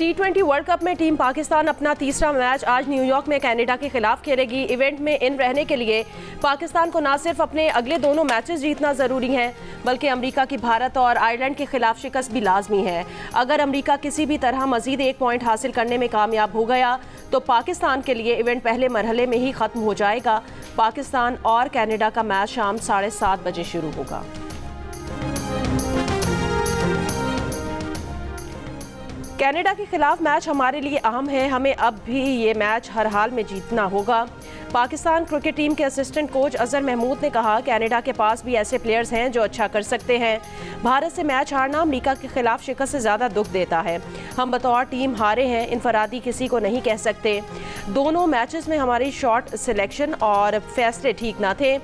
T20 world cup में team Pakistan अपना तीसरा मैच आज न्यूयॉर्क में कनाडा के खिलाफ खेलेगी। इवेंट में इन रहने के लिए पाकिस्तान को न सिर्फ अपने अगले दोनों मैचेस जीतना ज़रूरी है, बल्कि अमेरिका की भारत और आयरलैंड के खिलाफ शिकस्त भी लाजमी है। अगर अमेरिका किसी भी तरह मजीद एक पॉइंट हासिल करने में कामयाब हो गया तो पाकिस्तान के लिए इवेंट पहले मरहले में ही ख़त्म हो जाएगा। पाकिस्तान और कनाडा का मैच शाम 7:30 बजे शुरू होगा। कनाडा के खिलाफ मैच हमारे लिए अहम है, हमें अब भी ये मैच हर हाल में जीतना होगा। पाकिस्तान क्रिकेट टीम के असिस्टेंट कोच अजहर महमूद ने कहा, कनाडा के पास भी ऐसे प्लेयर्स हैं जो अच्छा कर सकते हैं। भारत से मैच हारना अमेरिका के खिलाफ शिकस्त से ज़्यादा दुख देता है। हम बतौर टीम हारे हैं, इनफरादी किसी को नहीं कह सकते। दोनों मैचेस में हमारी शॉट सिलेक्शन और फैसले ठीक ना थे।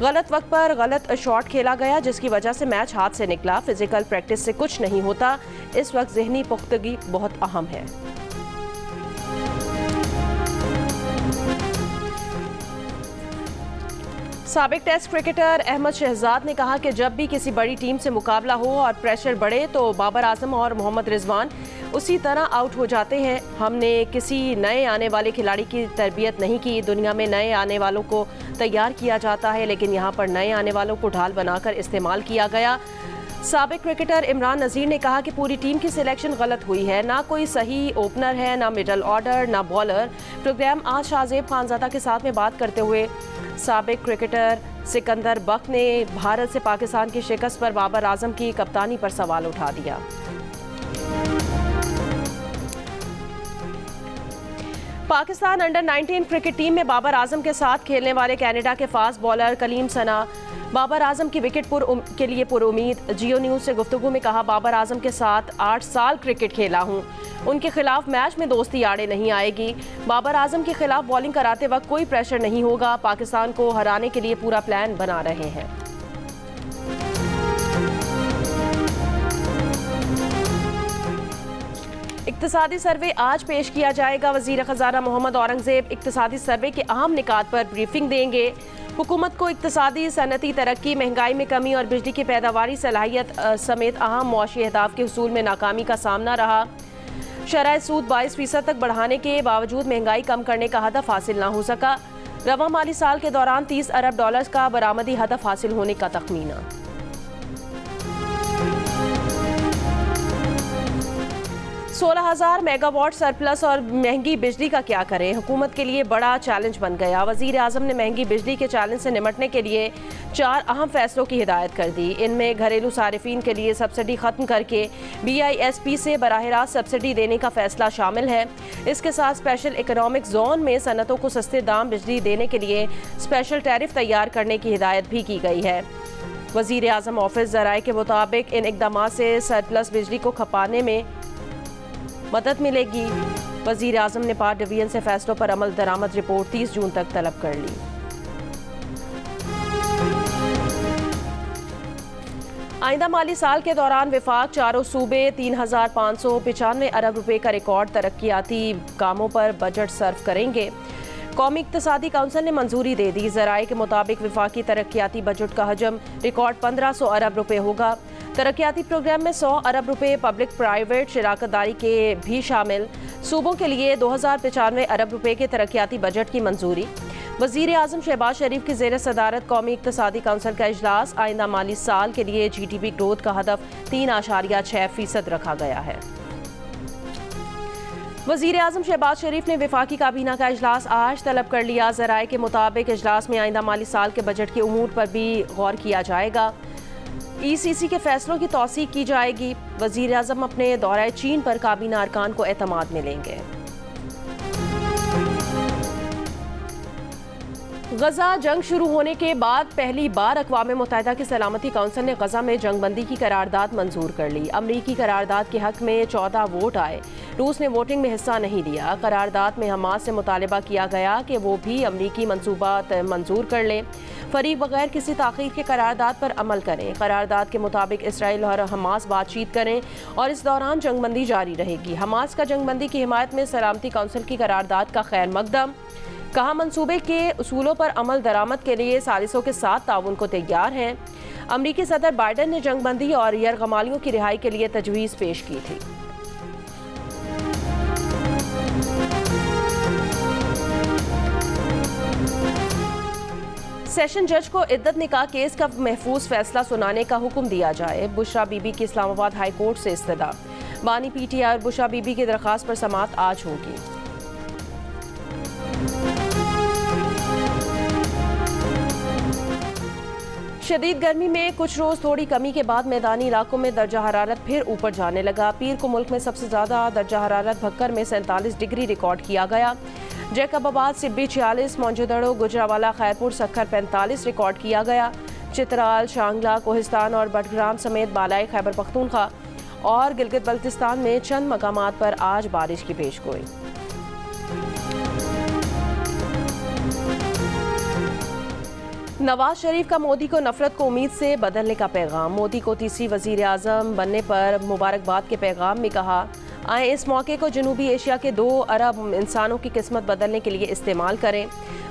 गलत वक्त पर गलत शॉट खेला गया, जिसकी वजह से मैच हाथ से निकला। फिजिकल प्रैक्टिस से कुछ नहीं होता। इस वक्त ज़हनी पुख्तगी बहुत अहम है। साबिक टेस्ट क्रिकेटर अहमद शहजाद ने कहा कि जब भी किसी बड़ी टीम से मुकाबला हो और प्रेशर बढ़े तो बाबर आजम और मोहम्मद रिजवान उसी तरह आउट हो जाते हैं। हमने किसी नए आने वाले खिलाड़ी की तरबियत नहीं की। दुनिया में नए आने वालों को तैयार किया जाता है, लेकिन यहाँ पर नए आने वालों को ढाल बनाकर इस्तेमाल किया गया। साबिक क्रिकेटर इमरान नज़ीर ने कहा कि पूरी टीम की सिलेक्शन गलत हुई है। ना कोई सही ओपनर है, ना मिडल ऑर्डर, ना बॉलर। प्रोग्राम आज शाहजेब खानजादा के साथ में बात करते हुए साबिक क्रिकेटर सिकंदर बख्त ने भारत से पाकिस्तान की शिकस्त पर बाबर आजम की कप्तानी पर सवाल उठा दिया। पाकिस्तान अंडर 19 क्रिकेट टीम में बाबर आजम के साथ खेलने वाले कनाडा के फास्ट बॉलर कलीम सना बाबर आजम की विकेट के लिए पुरुमीद। जियो न्यूज़ से गुफ्तगू में कहा, बाबर आजम के साथ 8 साल क्रिकेट खेला हूं। उनके खिलाफ मैच में दोस्ती आड़े नहीं आएगी। बाबर आजम के खिलाफ बॉलिंग कराते वक्त कोई प्रेशर नहीं होगा। पाकिस्तान को हराने के लिए पूरा प्लान बना रहे हैं। इक्तिसादी सर्वे आज पेश किया जाएगा। वज़ीर ख़ज़ाना मोहम्मद औरंगज़ेब इक्तिसादी सर्वे के अहम निकात पर ब्रीफिंग देंगे। हुकूमत को इक्तिसादी सनती तरक्की, महंगाई में कमी और बिजली की पैदावारी सलाहियत समेत अहम मुआशी अहदाफ के हुसूल में नाकामी का सामना रहा। शरह सूद 22% तक बढ़ाने के बावजूद महंगाई कम करने का हदफ हासिल ना हो सका। रवा माली साल के दौरान $30 अरब का बरामदी हदफ हासिल होने का तखमीना। 16,000 मेगावाट सरप्लस और महंगी बिजली का क्या करें, हुकूमत के लिए बड़ा चैलेंज बन गया। वज़ीर आज़म ने महंगी बिजली के चैलेंज से निपटने के लिए 4 अहम फैसलों की हिदायत कर दी। इनमें घरेलू सारिफीन के लिए सब्सिडी ख़त्म करके BISP से बराह रास्त सब्सिडी देने का फैसला शामिल है। इसके साथ स्पेशल इकनॉमिक जोन में सनतों को सस्ते दाम बिजली देने के लिए स्पेशल टैरिफ तैयार करने की हिदायत भी की गई है। वज़ीर आज़म ऑफिस ज़राए के मुताबिक इन इक़दामात से सरप्लस बिजली को खपाने में मदद मिलेगी। वज़ीर आज़म ने 5 डिवीजन से फैसलों पर अमल दरामद रिपोर्ट 30 जून तक तलब कर ली। आइंदा माली साल के दौरान विफाक चारों सूबे 3,595 अरब रुपए का रिकॉर्ड तरक्याती कामों पर बजट सर्व करेंगे। कौमी इक्तिसादी काउंसिल ने मंजूरी दे दी। ज़राए के मुताबिक विफाकी तरक्याती बजट का हजम रिकॉर्ड 1,500 अरब रुपए होगा। तरक्याती प्रोग्राम में 100 अरब रुपए पब्लिक प्राइवेट शराकतदारी के भी शामिल। सूबों के लिए 2,095 अरब रुपए के तरक्याती बजट की मंजूरी। वज़ीर आज़म शहबाज शरीफ की ज़ेर सदारत कौमी इक्तिसादी काउंसिल का इजलास। आइंदा माली साल के लिए GDP ग्रोथ का हदफ 3.6% रखा गया है। वज़ीर आज़म शहबाज शरीफ ने वफाकी काबीना का इजलास आज तलब कर लिया। ज़राए के मुताबिक इजलास में आइंदा माली साल के बजट के उमूर पर भी गौर किया जाएगा। ECC के फैसलों की तौसीक की जाएगी। वज़ीर आज़म अपने दौरे चीन पर काबीना अरकान को एतमाद मिलेंगे। गजा जंग शुरू होने के बाद पहली बार अक़वाम मुत्तहिदा की सलामती काउंसिल ने गजा में जंगबंदी की करारदाद मंजूर कर ली। अमरीकी करारदाद के हक में 14 वोट आए। रूस ने वोटिंग में हिस्सा नहीं लिया। करारदाद में हमास से मुतालबा किया गया कि वो भी अमरीकी मंसूबात मंजूर कर लें। फरीक बगैर किसी ताख़ीर के करारदाद पर अमल करें। करारदाद के मुताबिक इसराइल और हमास बातचीत करें और इस दौरान जंगबंदी जारी रहेगी। हमास का जंगबंदी की हिमायत में सलामती काउंसिल की करारदाद का खैर मकदम। कहा, मंसूबे के उसूलों पर अमल दरामद के लिए सालिसों के साथ ताउन को तैयार हैं। अमरीकी सदर बाइडन ने जंगबंदी और यरगमालियों की रिहाई के लिए तजवीज़ पेश की थी। सेशन जज को इद्दत निकाह केस का महफूज फैसला सुनाने का हुक्म दिया जाए। बुशरा बीबी की इस्लामाबाद हाई कोर्ट से इस्तदा। बानी पीटीआई और बुशरा बीबी की दरख्वास्त पर समाअत आज होगी। शदीद गर्मी में कुछ रोज थोड़ी कमी के बाद मैदानी इलाकों में दर्जा हरारत फिर ऊपर जाने लगा। पीर को मुल्क में सबसे ज्यादा दर्जा हरारत भक्कर में 47 डिग्री रिकॉर्ड किया गया। जैकबाबाद सिब्बी 46, मौजूदड़ो, गुजरावाला, खैरपुर, सक्खर 45 रिकॉर्ड किया गया। चित्राल, शांगला, कोहिस्तान और बडग्राम समेत बालाई खैबर पख्तूनख्वा और गिलगित बल्तिस्तान में चंद मकामात पर आज बारिश की पेशगोई। नवाज शरीफ का मोदी को नफरत को उम्मीद से बदलने का पैगाम। मोदी को तीसरी वजीर आजम बनने पर मुबारकबाद के पैगाम में कहा, आए इस मौके को जनूबी एशिया के 2 अरब इंसानों की किस्मत बदलने के लिए इस्तेमाल करें।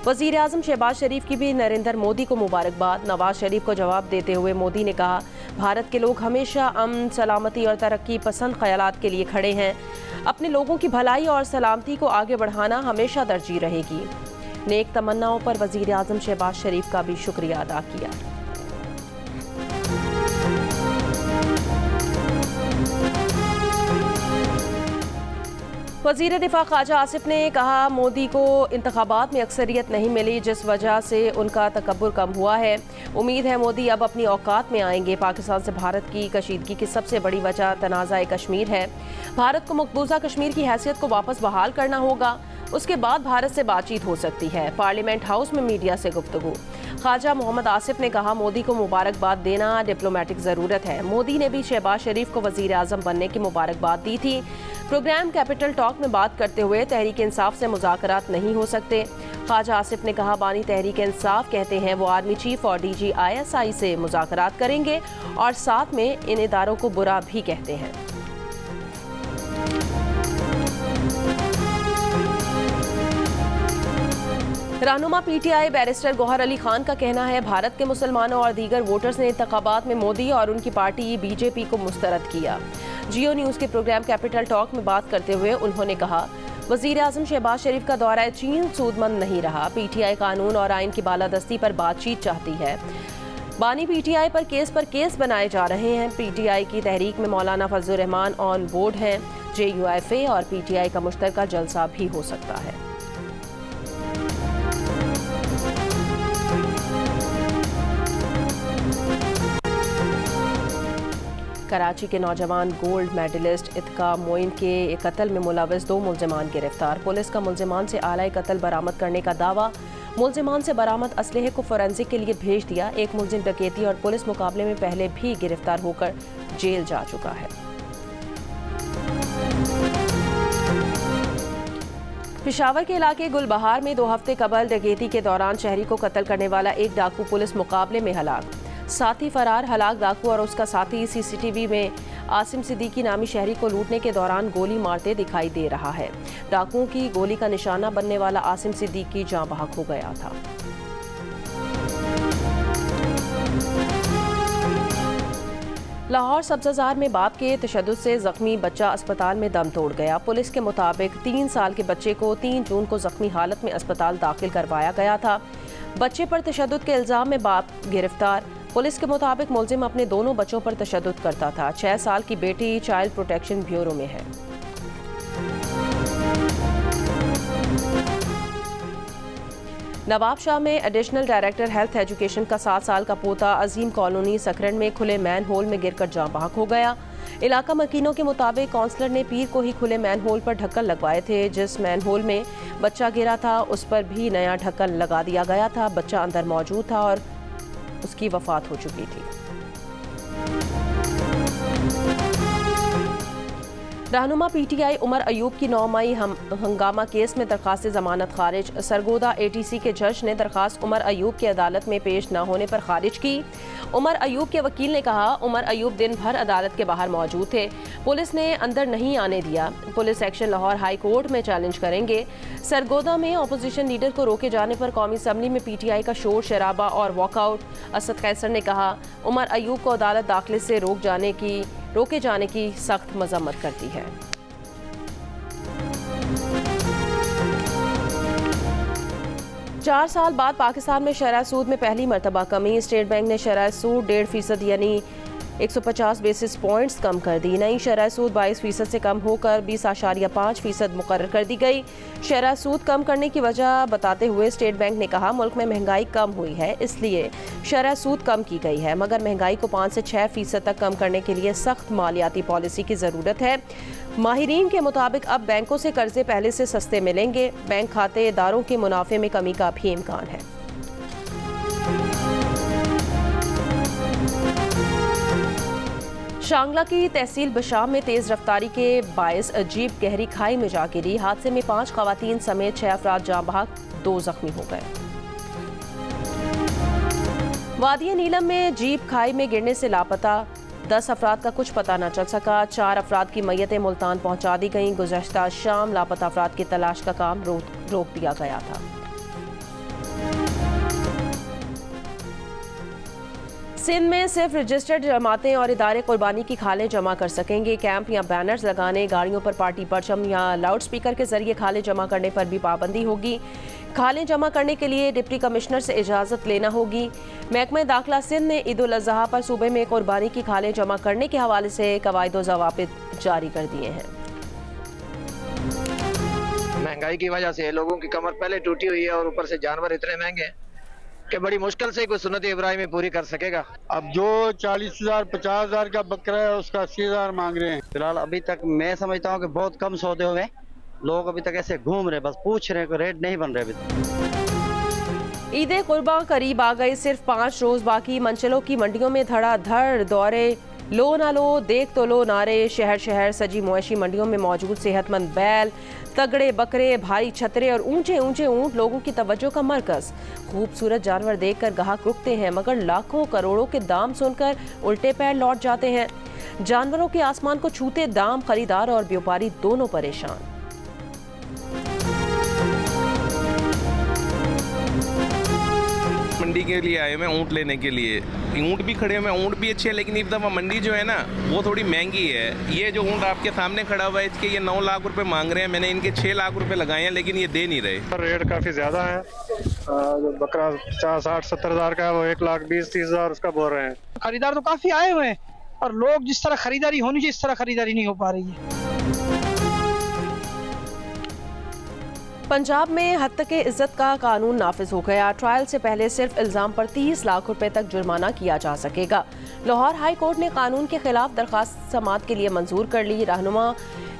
वजीर आजम शहबाज शरीफ की भी नरेंद्र मोदी को मुबारकबाद। नवाज शरीफ को जवाब देते हुए मोदी ने कहा, भारत के लोग हमेशा अमन, सलामती और तरक्की पसंद ख्यालात के लिए खड़े हैं। अपने लोगों की भलाई और सलामती को आगे बढ़ाना हमेशा तरजीह रहेगी। नेक तमन्नाओं पर वजीर आजम शहबाज शरीफ का भी शुक्रिया अदा किया। वजीर दिफा ख्वाजा आसिफ ने कहा, मोदी को इंतखाबात में अक्सरियत नहीं मिली, जिस वजह से उनका तकब्बुर कम हुआ है। उम्मीद है मोदी अब अपनी औकात में आएंगे। पाकिस्तान से भारत की कशीदगी की सबसे बड़ी वजह तनाज़ा कश्मीर है। भारत को मकबूजा कश्मीर की हैसियत को वापस बहाल करना होगा, उसके बाद भारत से बातचीत हो सकती है। पार्लियामेंट हाउस में मीडिया से गुफ्तगू। ख्वाजा मोहम्मद आसिफ ने कहा, मोदी को मुबारकबाद देना डिप्लोमेटिक ज़रूरत है। मोदी ने भी शहबाज शरीफ को वज़ीर आज़म बनने की मुबारकबाद दी थी। प्रोग्राम कैपिटल टॉक में बात करते हुए तहरीक इंसाफ से मुज़ाकरात नहीं हो सकते। ख्वाजा आसिफ ने कहा, बानी तहरीक इंसाफ कहते हैं वो आर्मी चीफ और DG ISI से मुज़ाकरात करेंगे और साथ में इन इदारों को बुरा भी कहते हैं। रहनुमा PTI बैरिस्टर गौहर अली खान का कहना है, भारत के मुसलमानों और दीगर वोटर्स ने इंतखाबात में मोदी और उनकी पार्टी BJP को मुस्तरद किया। जियो न्यूज़ के प्रोग्राम कैपिटल टॉक में बात करते हुए उन्होंने कहा, वज़ीर आज़म शहबाज शरीफ का दौरा चीन सूदमंद नहीं रहा। PTI कानून और आइन की बालादस्ती पर बातचीत चाहती है। बानी PTI पर केस बनाए जा रहे हैं। PTI की तहरीक में मौलाना फजलुर रहमान ऑन बोर्ड हैं। JUFA और PTI का मुश्तरका जलसा भी हो सकता है। कराची के नौजवान गोल्ड मेडलिस्ट इत्का मोइन के कत्ल में मुलविस 2 मुल्जिमान गिरफ्तार। पुलिस का मुल्जिमान से आला कत्ल बरामद करने का दावा। मुल्जिमान से बरामद असलहे को फोरेंसिक के लिए भेज दिया। एक मुल्जिम डकैती और पुलिस मुकाबले में पहले भी गिरफ्तार होकर जेल जा चुका है। पेशावर के इलाके गुलबहार में 2 हफ्ते कबल डकैती के दौरान शहरी को कत्ल करने वाला एक डाकू पुलिस मुकाबले में हलाक। साथी फरार हलाक डाकू और उसका साथी CCTV में आसिम सिद्दीकी नामी शहरी को लूटने के दौरान गोली मारते दिखाई दे रहा है। डाकुओं की गोली का निशाना बनने वाला आसिम सिद्दीकी जाँ बहक हो गया था। लाहौर सब्ज़ाजार में बाप के तशद्दुद से जख्मी बच्चा अस्पताल में दम तोड़ गया। पुलिस के मुताबिक 3 साल के बच्चे को 3 जून को जख्मी हालत में अस्पताल दाखिल करवाया गया था। बच्चे पर तशद्दुद के इल्ज़ाम में बाप गिरफ्तार। पुलिस के मुताबिक मुल्जिम अपने दोनों बच्चों पर तशद्दुद करता था। 6 साल की बेटी चाइल्ड प्रोटेक्शन ब्यूरो में है। नवाबशाह में एडिशनल डायरेक्टर हेल्थ एजुकेशन का 7 साल का पोता अजीम कॉलोनी सकरन में खुले मैन होल में गिरकर जाँ बहक हो गया। इलाका मकीनों के मुताबिक काउंसलर ने पीर को ही खुले मैन होल पर ढक्कन लगवाए थे। जिस मैन होल में बच्चा गिरा था उस पर भी नया ढक्कन लगा दिया गया था। बच्चा अंदर मौजूद था और उसकी वफात हो चुकी थी। रहनुमा PTI उमर अयूब की 9 मई हंगामा केस में दरखास्त जमानत खारिज। सरगोदा ATC के जज ने दरखास्त उमर अयूब की अदालत में पेश न होने पर खारिज की। उमर अयूब के वकील ने कहा, उमर अयूब दिन भर अदालत के बाहर मौजूद थे, पुलिस ने अंदर नहीं आने दिया। Police action Lahore high court में चैलेंज करेंगे। सरगोदा में अपोजिशन लीडर को रोके जाने पर कौमी असम्बली में PTI का शोर शराबा और वॉकआउट। असद कैसर ने कहा, उमर अयूब को अदालत दाखिले से रोके जाने की सख्त मजम्मत करती है। 4 साल बाद पाकिस्तान में शरह सूद में पहली मरतबा कमी। स्टेट बैंक ने शरह सूद 1.5% यानी 150 बेसिस पॉइंट्स कम कर दी। नई शरह सूद 22% से कम होकर 20.5% मुकर्रर कर दी गई। शरह सूद कम करने की वजह बताते हुए स्टेट बैंक ने कहा, मुल्क में महंगाई कम हुई है इसलिए शरह सूद कम की गई है, मगर महंगाई को 5 से 6% तक कम करने के लिए सख्त मालियाती पॉलिसी की ज़रूरत है। माहिरीन के मुताबिक अब बैंकों से कर्जे पहले से सस्ते मिलेंगे। बैंक खातेदारों के मुनाफे में कमी का भी इम्कान है। शांगला की तहसील बशाम में तेज रफ्तारी के बायस जीप गहरी खाई में जा गिरी। हादसे में 5 खवातीन समेत 6 अफराद जाँ बहक, 2 जख्मी हो गए। वादिया नीलम में जीप खाई में गिरने से लापता 10 अफराद का कुछ पता न चल सका। 4 अफराद की मैयतें मुल्तान पहुंचा दी गईं। गुज़श्ता शाम लापता अफराद की तलाश का काम रोक दिया गया था। सिंध में सिर्फ रजिस्टर्ड जमातें और इदारे कुर्बानी की खालें जमा कर सकेंगे। कैंप या बैनर्स लगाने, गाड़ियों पर पार्टी परचम या लाउड स्पीकर के जरिए खालें जमा करने पर भी पाबंदी होगी। खालें जमा करने के लिए डिप्टी कमिश्नर से इजाज़त लेना होगी। महकमा दाखिला सिंध ने ईद उल अज़हा पर सूबे में कुर्बानी की खालें जमा करने के हवाले से कवायद व ज़वाबित जारी कर दिए हैं। महंगाई की वजह से लोगों की कमर पहले टूटी हुई है और ऊपर से जानवर इतने महंगे हैं कि बड़ी मुश्किल से कोई सुन्नत इब्राहिमी पूरी कर सकेगा। अब जो 40,000 50,000 का बकरा है उसका 80,000 मांग रहे हैं। फिलहाल अभी तक मैं समझता हूँ कि बहुत कम सौदे हुए, लोग अभी तक ऐसे घूम रहे, बस पूछ रहे हैं, रेट नहीं बन रहे अभी तक। ईद कुर्बान करीब आ गई, सिर्फ 5 रोज बाकी। मंचलों की मंडियों में धड़ाधड़ दौरे, लो ना लो देख तो लो नारे। शहर शहर सजी मुआशी मंडियों में मौजूद सेहतमंद बैल, तगड़े बकरे, भारी छतरे और ऊंचे ऊंचे ऊंट लोगों की तवज्जो का मरकज। खूबसूरत जानवर देखकर ग्राहक रुकते हैं, मगर लाखों करोड़ों के दाम सुनकर उल्टे पैर लौट जाते हैं। जानवरों के आसमान को छूते दाम, खरीदार और व्यापारी दोनों परेशान। मंडी के लिए आए हुए ऊँट लेने के लिए। ऊँट भी खड़े हुए, ऊँट भी अच्छे हैं, लेकिन इस दफ़ा मंडी जो है ना वो थोड़ी महंगी है। ये जो ऊँट आपके सामने खड़ा हुआ है इसके ये 9 लाख रुपए मांग रहे हैं। मैंने इनके 6 लाख रुपए लगाए हैं, लेकिन ये दे नहीं रहे। रेट काफ़ी ज़्यादा है। बकरा 50-60-70 हज़ार का है, वो 1,20,30 हज़ार उसका बोल रहे हैं। खरीदार तो काफ़ी आए हुए हैं और लोग जिस तरह खरीदारी होनी चाहिए इस तरह खरीदारी नहीं हो पा रही है। पंजाब में हद तक इज्जत का कानून नाफिज हो गया। ट्रायल से पहले सिर्फ इल्ज़ाम पर 30 लाख रुपए तक जुर्माना किया जा सकेगा। लाहौर हाई कोर्ट ने कानून के खिलाफ दरख्वास्त समाअत के लिए मंजूर कर ली। रहनुमा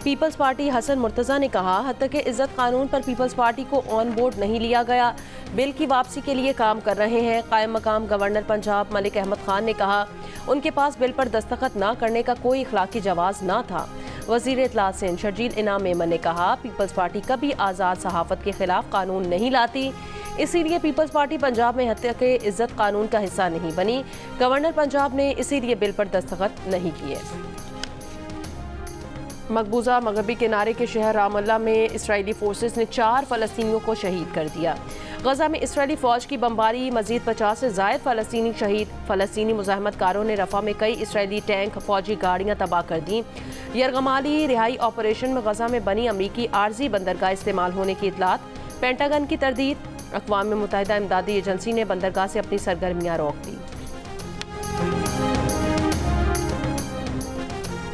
पीपल्स पार्टी हसन मुर्तज़ा ने कहा, हद तक इज्जत कानून पर पीपल्स पार्टी को ऑन बोर्ड नहीं लिया गया, बिल की वापसी के लिए काम कर रहे हैं। कायम मकाम गवर्नर पंजाब मलिक अहमद खान ने कहा, उनके पास बिल पर दस्तखत न करने का कोई इखलाकी जवाज़ न था। वज़ीर इत्तलात सिंध शर्जील इनाम मेमन ने कहा, पीपल्स पार्टी कभी आज़ाद सहाफ़त के खिलाफ कानून नहीं लाती, इसीलिए पीपल्स पार्टी पंजाब में हद तक इज्जत कानून का हिस्सा नहीं बनी। गवर्नर पंजाब ने इसीलिए बिल पर दस्तखत नहीं किए। मकबूजा मगरबी किनारे के शहर रामल्ला में इसराइली फोर्सेस ने 4 फ़लस्तीनियों को शहीद कर दिया। गजा में इसराइली फ़ौज की बमबारी, मजीद 50 से ज़ायद फ़लस्तीनी शहीद। फ़लस्तीनी मुज़ाहमतकारों ने रफ़ा में कई इसराइली टैंक, फ़ौजी गाड़ियाँ तबाह कर दी। यरगमाली रिहाई ऑपरेशन में गजा में बनी अमरीकी आर्जी बंदरगाह इस्तेमाल होने की इतलात। पेंटागन की तरदीद। अक़वाम मुत्तहिदा इमदादी एजेंसी ने बंदरगाह से अपनी सरगर्मियाँ रोक दी।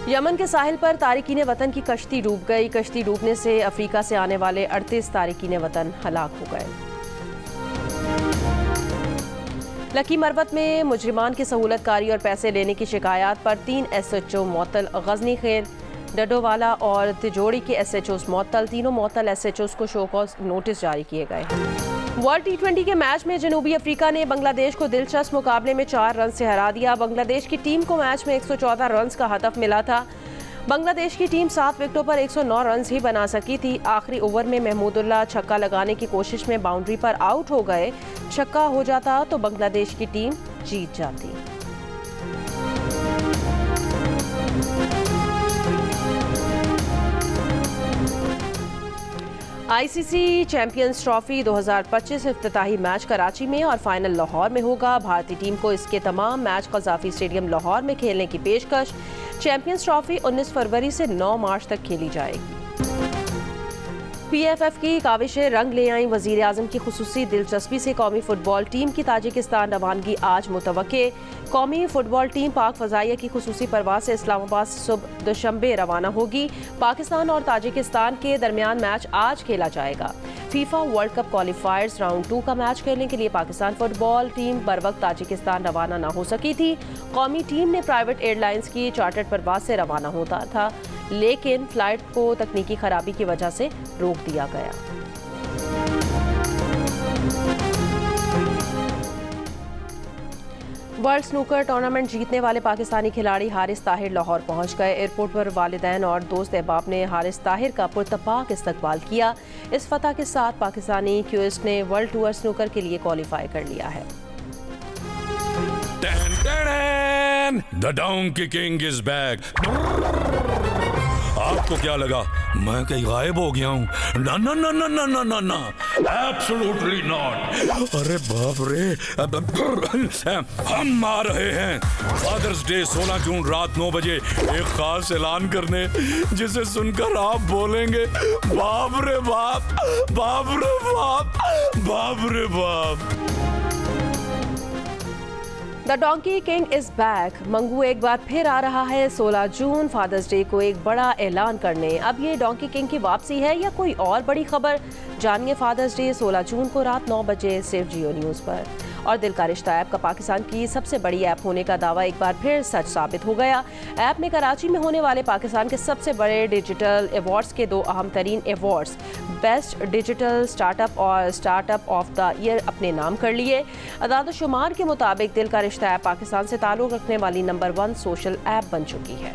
यमन के साहिल पर तारिकीन वतन की कश्ती डूब गई। कश्ती डूबने से अफ्रीका से आने वाले 38 तारिकीन वतन हलाक हो गए। लकी मरवत में मुजरिमान की सहूलतकारी और पैसे लेने की शिकायत पर 3 SHO मअतल। गजनी खेल, डडोवाला और तिजोड़ी के SHOs मअतल। तीनों मअतल SHOs को शो कॉज नोटिस जारी किए गए। वर्ल्ड T20 के मैच में जनूबी अफ्रीका ने बांग्लादेश को दिलचस्प मुकाबले में 4 रन से हरा दिया। बांग्लादेश की टीम को मैच में 114 रन का हदफ मिला था। बांग्लादेश की टीम 7 विकेटों पर 109 रन ही बना सकी थी। आखिरी ओवर में महमूदुल्लाह छक्का लगाने की कोशिश में बाउंड्री पर आउट हो गए। छक्का हो जाता तो बांग्लादेश की टीम जीत जाती। ICC चैंपियंस ट्रॉफी 2025 इफ्तिताही मैच कराची में और फाइनल लाहौर में होगा। भारतीय टीम को इसके तमाम मैच क़ज़ाफ़ी स्टेडियम लाहौर में खेलने की पेशकश। चैंपियंस ट्रॉफी 19 फरवरी से 9 मार्च तक खेली जाएगी। PFF की काविशें रंग ले आईं। वज़ीर आज़म की खुसूसी दिलचस्पी से कौमी फुटबॉल टीम की ताजिकिस्तान रवानगी आज मुतवक्के। कौमी फुटबॉल टीम पाक फ़ज़ाइया की खुसूसी परवाज़ से इस्लामाबाद सुबह दुशंबे रवाना होगी। पाकिस्तान और ताजिकिस्तान के दरमियान मैच आज खेला जाएगा। फीफा वर्ल्ड कप क्वालिफायर्स राउंड 2 का मैच खेलने के लिए पाकिस्तान फुटबॉल टीम बर वक्त ताजिकिस्तान रवाना न हो सकी थी। कौमी टीम ने प्राइवेट एयरलाइंस की चार्टर्ड परवाज़ से रवाना होता था, लेकिन फ्लाइट को तकनीकी खराबी की वजह से रोक दिया गया। वर्ल्ड स्नूकर टूर्नामेंट जीतने वाले पाकिस्तानी खिलाड़ी हारिस ताहिर लाहौर पहुंच गए। एयरपोर्ट पर वालिदैन और दोस्त अहबाब ने हारिस ताहिर का पुरतपाक इस्तकबाल किया। इस फतह के साथ पाकिस्तानी क्यूइस्ट ने वर्ल्ड टूर स्नूकर के लिए क्वालिफाई कर लिया है। The Donkey King is back. आपको क्या लगा मैं कहीं गायब हो गया हूँ? ना ना ना ना ना ना ना ना, एब्सोल्युटली नॉट। अरे बाप रे, हम आ रहे हैं फादर्स डे 16 जून रात 9 बजे एक खास ऐलान करने, जिसे सुनकर आप बोलेंगे बाप रे बाप, बाप रे बाप, बाप रे बाप। The donkey king is back. Mangu एक बार फिर आ रहा है 16 जून फादर्स डे को एक बड़ा ऐलान करने। अब ये डोंकी किंग की वापसी है या कोई और बड़ी खबर? जानिए फादर्स डे 16 जून को रात 9 बजे सिर्फ जियो न्यूज़ पर। और दिल का रिश्ता ऐप का पाकिस्तान की सबसे बड़ी ऐप होने का दावा एक बार फिर सच साबित हो गया। ऐप में कराची में होने वाले पाकिस्तान के सबसे बड़े डिजिटल अवार्ड्स के 2 अहम तरीन अवार्ड्स बेस्ट डिजिटल स्टार्टअप और स्टार्टअप ऑफ द ईयर अपने नाम कर लिए। अदाद-ओ-शुमार के मुताबिक दिल का रिश्ता ऐप पाकिस्तान से ताल्लुक़ रखने वाली नंबर 1 सोशल ऐप बन चुकी है।